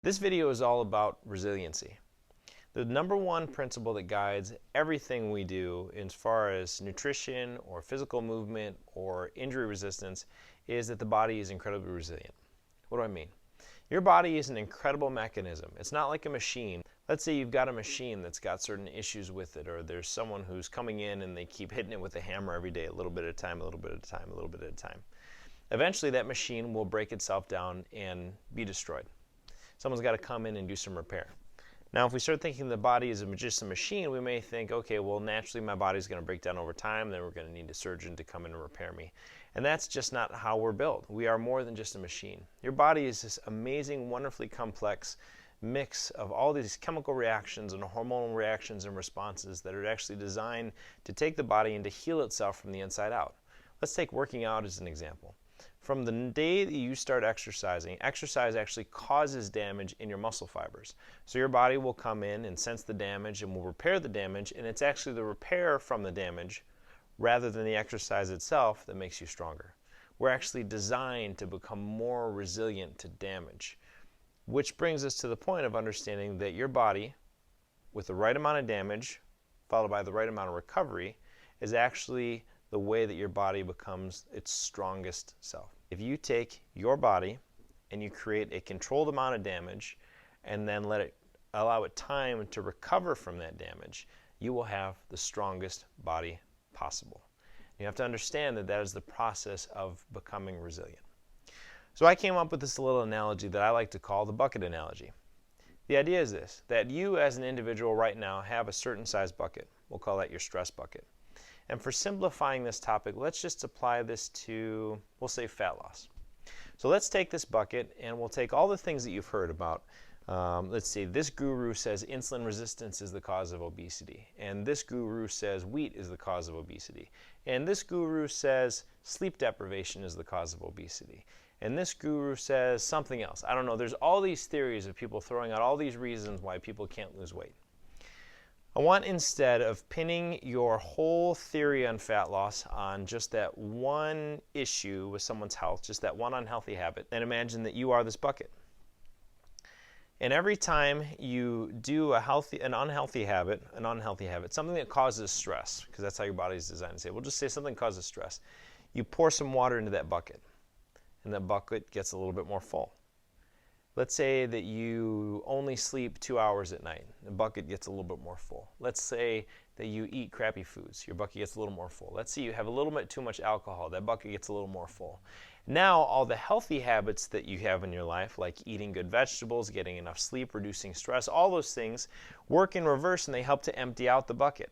This video is all about resiliency. The number one principle that guides everything we do as far as nutrition or physical movement or injury resistance is that the body is incredibly resilient. What do I mean? Your body is an incredible mechanism. It's not like a machine. Let's say you've got a machine that's got certain issues with it, or there's someone who's coming in and they keep hitting it with a hammer every day, a little bit at a time, a little bit at a time, a little bit at a time. Eventually that machine will break itself down and be destroyed. Someone's got to come in and do some repair. Now, if we start thinking the body is just a machine, we may think, okay, well, naturally my body's going to break down over time, then we're going to need a surgeon to come in and repair me. And that's just not how we're built. We are more than just a machine. Your body is this amazing, wonderfully complex mix of all these chemical reactions and hormonal reactions and responses that are actually designed to take the body and to heal itself from the inside out. Let's take working out as an example. From the day that you start exercising, exercise actually causes damage in your muscle fibers. So your body will come in and sense the damage and will repair the damage, and it's actually the repair from the damage rather than the exercise itself that makes you stronger. We're actually designed to become more resilient to damage, which brings us to the point of understanding that your body, with the right amount of damage followed by the right amount of recovery, is actually the way that your body becomes its strongest self. If you take your body and you create a controlled amount of damage and then allow it time to recover from that damage, you will have the strongest body possible. You have to understand that that is the process of becoming resilient. So I came up with this little analogy that I like to call the bucket analogy. The idea is this, that you as an individual right now have a certain size bucket. We'll call that your stress bucket. And for simplifying this topic, let's just apply this to, we'll say, fat loss. So let's take this bucket and we'll take all the things that you've heard about. Let's see, this guru says insulin resistance is the cause of obesity. And this guru says wheat is the cause of obesity. And this guru says sleep deprivation is the cause of obesity. And this guru says something else. I don't know. There's all these theories of people throwing out all these reasons why people can't lose weight. I want, instead of pinning your whole theory on fat loss on just that one issue with someone's health, just that one unhealthy habit, and imagine that you are this bucket. And every time you do an unhealthy habit, something that causes stress, because that's how your body is designed to say, we'll just say something causes stress, you pour some water into that bucket, and that bucket gets a little bit more full. Let's say that you only sleep 2 hours at night. The bucket gets a little bit more full. Let's say that you eat crappy foods. Your bucket gets a little more full. Let's say you have a little bit too much alcohol. That bucket gets a little more full. Now, all the healthy habits that you have in your life, like eating good vegetables, getting enough sleep, reducing stress, all those things work in reverse and they help to empty out the bucket.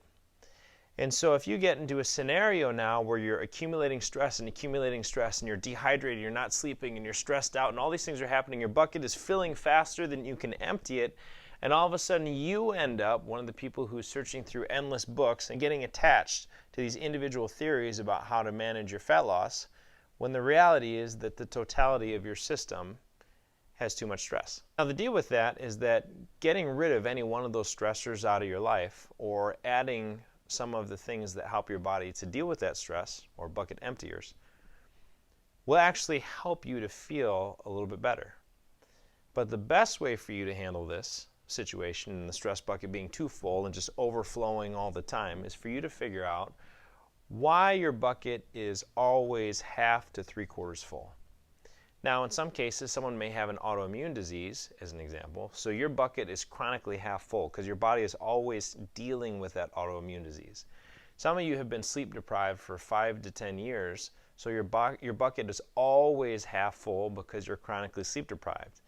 And so if you get into a scenario now where you're accumulating stress and you're dehydrated, you're not sleeping and you're stressed out and all these things are happening, your bucket is filling faster than you can empty it, and all of a sudden you end up one of the people who's searching through endless books and getting attached to these individual theories about how to manage your fat loss, when the reality is that the totality of your system has too much stress. Now the deal with that is that getting rid of any one of those stressors out of your life, or adding some of the things that help your body to deal with that stress, or bucket emptiers, will actually help you to feel a little bit better. But the best way for you to handle this situation, and the stress bucket being too full and just overflowing all the time, is for you to figure out why your bucket is always half to 3/4 full. Now, in some cases, someone may have an autoimmune disease, as an example, so your bucket is chronically half full because your body is always dealing with that autoimmune disease. Some of you have been sleep deprived for 5 to 10 years, so your bucket is always half full because you're chronically sleep deprived.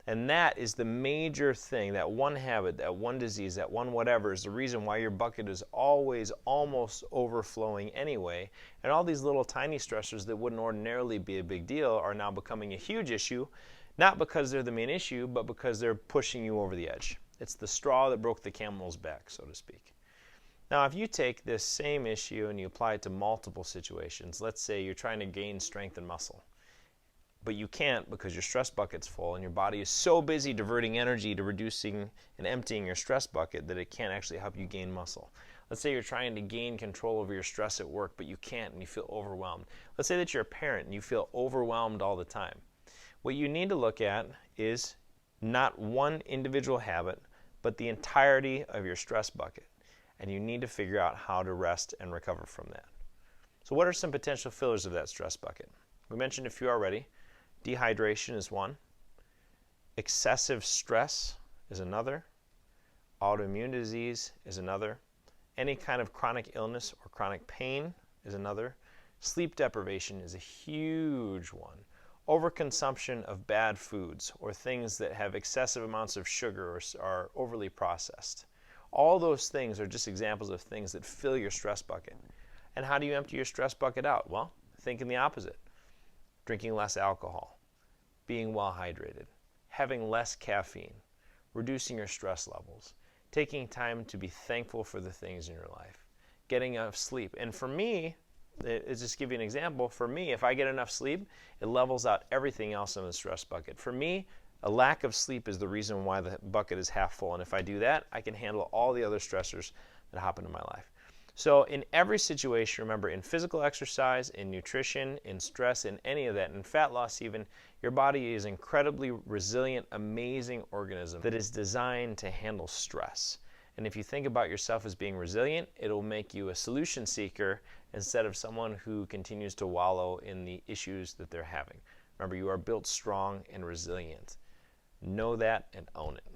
And that is the major thing, that one habit, that one disease, that one whatever is the reason why your bucket is always almost overflowing anyway. And all these little tiny stressors that wouldn't ordinarily be a big deal are now becoming a huge issue, not because they're the main issue, but because they're pushing you over the edge. It's the straw that broke the camel's back, so to speak. Now, if you take this same issue and you apply it to multiple situations, let's say you're trying to gain strength and muscle, but you can't because your stress bucket's full and your body is so busy diverting energy to reducing and emptying your stress bucket that it can't actually help you gain muscle. Let's say you're trying to gain control over your stress at work, but you can't and you feel overwhelmed. Let's say that you're a parent and you feel overwhelmed all the time. What you need to look at is not one individual habit, but the entirety of your stress bucket. And you need to figure out how to rest and recover from that. So what are some potential fillers of that stress bucket? We mentioned a few already. Dehydration is one. Excessive stress is another. Autoimmune disease is another. Any kind of chronic illness or chronic pain is another. Sleep deprivation is a huge one. Overconsumption of bad foods or things that have excessive amounts of sugar or are overly processed. All those things are just examples of things that fill your stress bucket. And how do you empty your stress bucket out? Well, think in the opposite. Drinking less alcohol, being well hydrated, having less caffeine, reducing your stress levels, taking time to be thankful for the things in your life, getting enough sleep. And for me, it's just give you an example. For me, if I get enough sleep, it levels out everything else in the stress bucket. For me, a lack of sleep is the reason why the bucket is half full. And if I do that, I can handle all the other stressors that happen in my life. So in every situation, remember, in physical exercise, in nutrition, in stress, in any of that, in fat loss even, your body is an incredibly resilient, amazing organism that is designed to handle stress. And if you think about yourself as being resilient, it'll make you a solution seeker instead of someone who continues to wallow in the issues that they're having. Remember, you are built strong and resilient. Know that and own it.